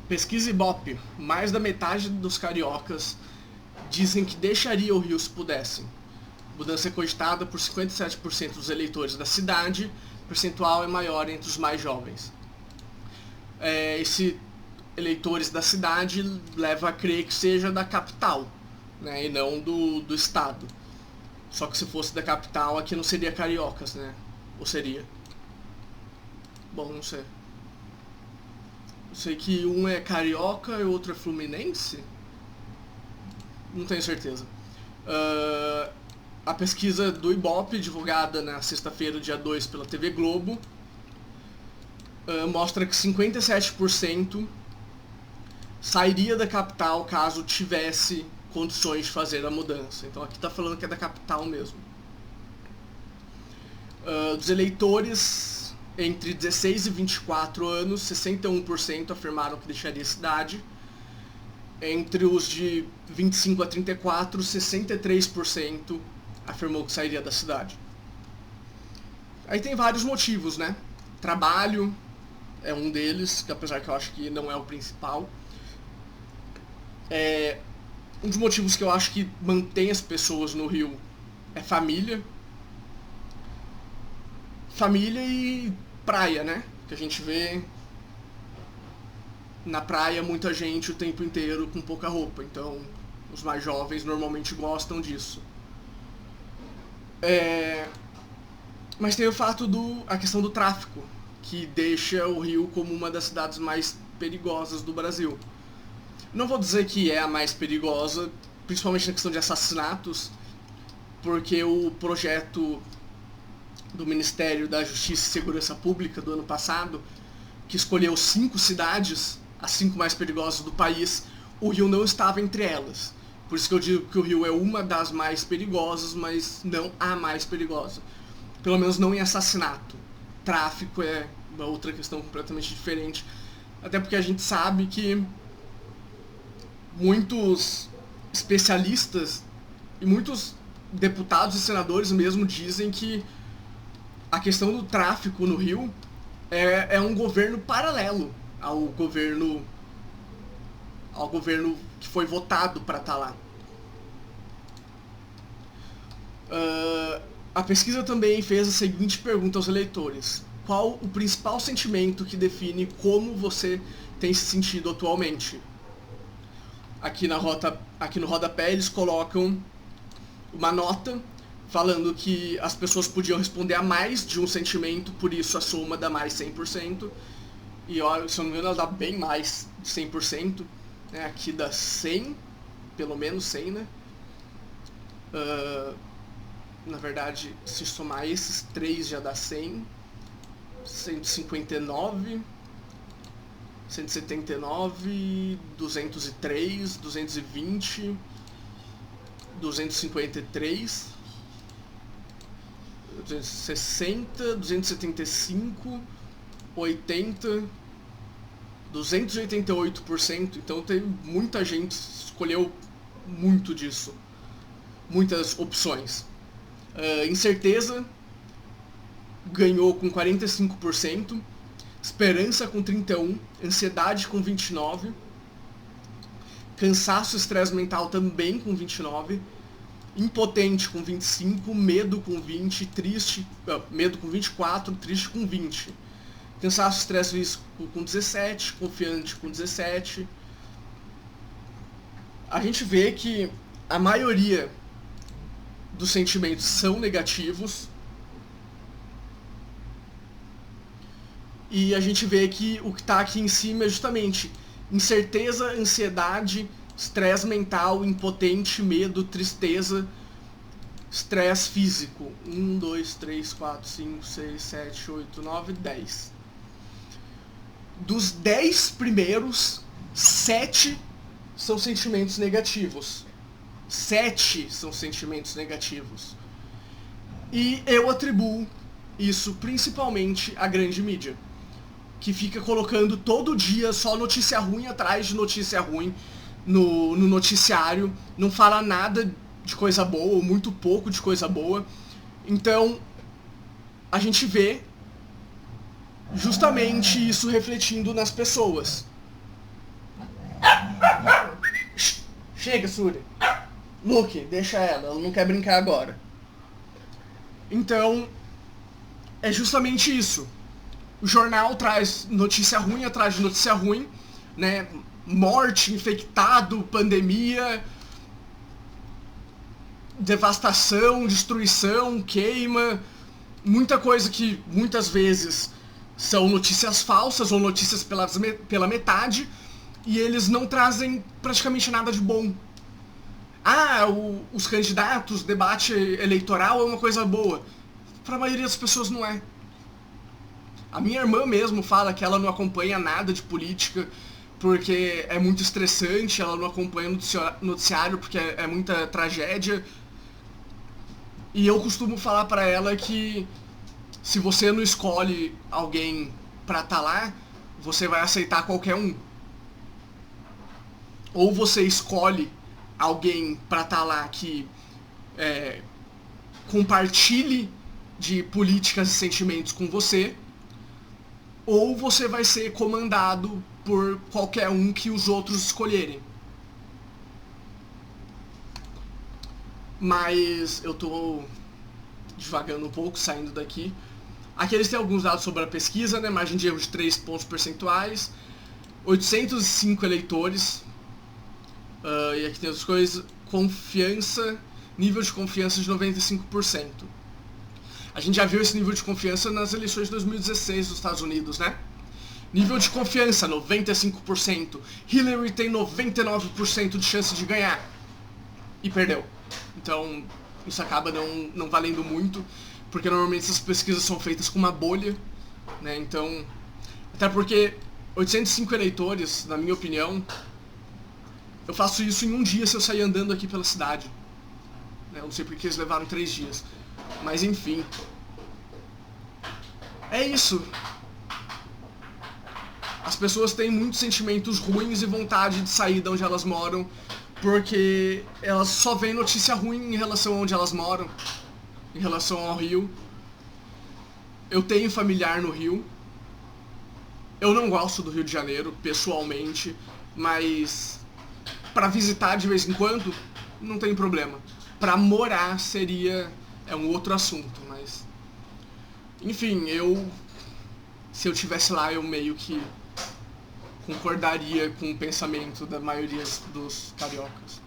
Pesquisa Ibope. Mais da metade dos cariocas dizem que deixaria o Rio se pudessem. Mudança é cogitada por 57% dos eleitores da cidade, o percentual é maior entre os mais jovens. Esse eleitores da cidade leva a crer que seja da capital, né, e não do estado. Só que se fosse da capital, aqui não seria cariocas, né? Ou seria? Bom, não sei. Eu sei que um é carioca e o outro é fluminense? Não tenho certeza. A pesquisa do Ibope, divulgada na sexta-feira, dia 2, pela TV Globo, mostra que 57% sairia da capital caso tivesse condições de fazer a mudança. Então aqui está falando que é da capital mesmo. Dos eleitores entre 16 e 24 anos, 61% afirmaram que deixaria a cidade. Entre os de 25 a 34, 63% afirmou que sairia da cidade. Aí tem vários motivos, né? Trabalho é um deles, que apesar que eu acho que não é o principal. Um dos motivos que eu acho que mantém as pessoas no Rio é família. Família e praia, né? Que a gente vê na praia muita gente o tempo inteiro com pouca roupa. Então, os mais jovens normalmente gostam disso. Mas tem o fato a questão do tráfico, que deixa o Rio como uma das cidades mais perigosas do Brasil. Não vou dizer que é a mais perigosa, principalmente na questão de assassinatos, porque o projeto do Ministério da Justiça e Segurança Pública do ano passado, que escolheu 5 cidades, as 5 mais perigosas do país, o Rio não estava entre elas. Por isso que eu digo que o Rio é uma das mais perigosas, mas não a mais perigosa. Pelo menos não em assassinato. Tráfico é uma outra questão completamente diferente. Até porque a gente sabe que muitos especialistas e muitos deputados e senadores mesmo dizem que a questão do tráfico no Rio é um governo paralelo ao governo que foi votado para estar lá. A pesquisa também fez a seguinte pergunta aos eleitores: qual o principal sentimento que define como você tem se sentido atualmente? Aqui no rodapé eles colocam uma nota falando que as pessoas podiam responder a mais de um sentimento, por isso a soma dá mais 100%. E olha, se eu não me engano, ela dá bem mais de 100%. Aqui dá 100, pelo menos 100, né? Na verdade, se somar esses 3 já dá 100, 159, 179, 203, 220, 253, 260, 275, 80, 288%. Então tem muita gente escolheu muito disso, muitas opções. Incerteza ganhou com 45%, esperança com 31%, ansiedade com 29%, cansaço e estresse mental também com 29%, impotente com 25%, medo com 20%, medo com 24%, triste com 20%, cansaço e estresse físico com 17%, confiante com 17%. A gente vê que a maioria dos sentimentos são negativos, e a gente vê que o que está aqui em cima é justamente incerteza, ansiedade, estresse mental, impotente, medo, tristeza, estresse físico. 1, 2, 3, 4, 5, 6, 7, 8, 9, 10. Dos 10 primeiros, 7 são sentimentos negativos. 7 são sentimentos negativos. E eu atribuo isso principalmente à grande mídia, que fica colocando todo dia só notícia ruim atrás de notícia ruim no noticiário, não fala nada de coisa boa, ou muito pouco de coisa boa. Então, a gente vê justamente isso refletindo nas pessoas. Chega, Suri. Luke, deixa ela não quer brincar agora. Então, é justamente isso. O jornal traz notícia ruim atrás de notícia ruim, né? Morte, infectado, pandemia, devastação, destruição, queima, muita coisa que muitas vezes são notícias falsas ou notícias pela metade, e eles não trazem praticamente nada de bom. Os candidatos, debate eleitoral é uma coisa boa. Para a maioria das pessoas não é. A minha irmã mesmo fala que ela não acompanha nada de política porque é muito estressante, ela não acompanha noticiário porque é muita tragédia. E eu costumo falar pra ela que se você não escolhe alguém pra estar lá, você vai aceitar qualquer um. Ou você escolhe alguém pra estar lá que compartilhe de políticas e sentimentos com você, ou você vai ser comandado por qualquer um que os outros escolherem. Mas eu tô divagando um pouco, saindo daqui. Aqui eles têm alguns dados sobre a pesquisa, né? Margem de erro de 3 pontos percentuais, 805 eleitores, e aqui tem as coisas, confiança, nível de confiança de 95%. A gente já viu esse nível de confiança nas eleições de 2016 dos Estados Unidos, né? Nível de confiança, 95%. Hillary tem 99% de chance de ganhar. E perdeu. Então, isso acaba não valendo muito, porque normalmente essas pesquisas são feitas com uma bolha, né? Então, até porque 805 eleitores, na minha opinião, eu faço isso em um dia se eu sair andando aqui pela cidade. Eu não sei porque eles levaram 3 dias. Mas enfim. É isso. As pessoas têm muitos sentimentos ruins e vontade de sair de onde elas moram, porque elas só veem notícia ruim em relação a onde elas moram, em relação ao Rio. Eu tenho familiar no Rio. Eu não gosto do Rio de Janeiro, pessoalmente, mas pra visitar de vez em quando, não tem problema. Pra morar é um outro assunto, mas... Enfim, se eu tivesse lá, eu meio que concordaria com o pensamento da maioria dos cariocas.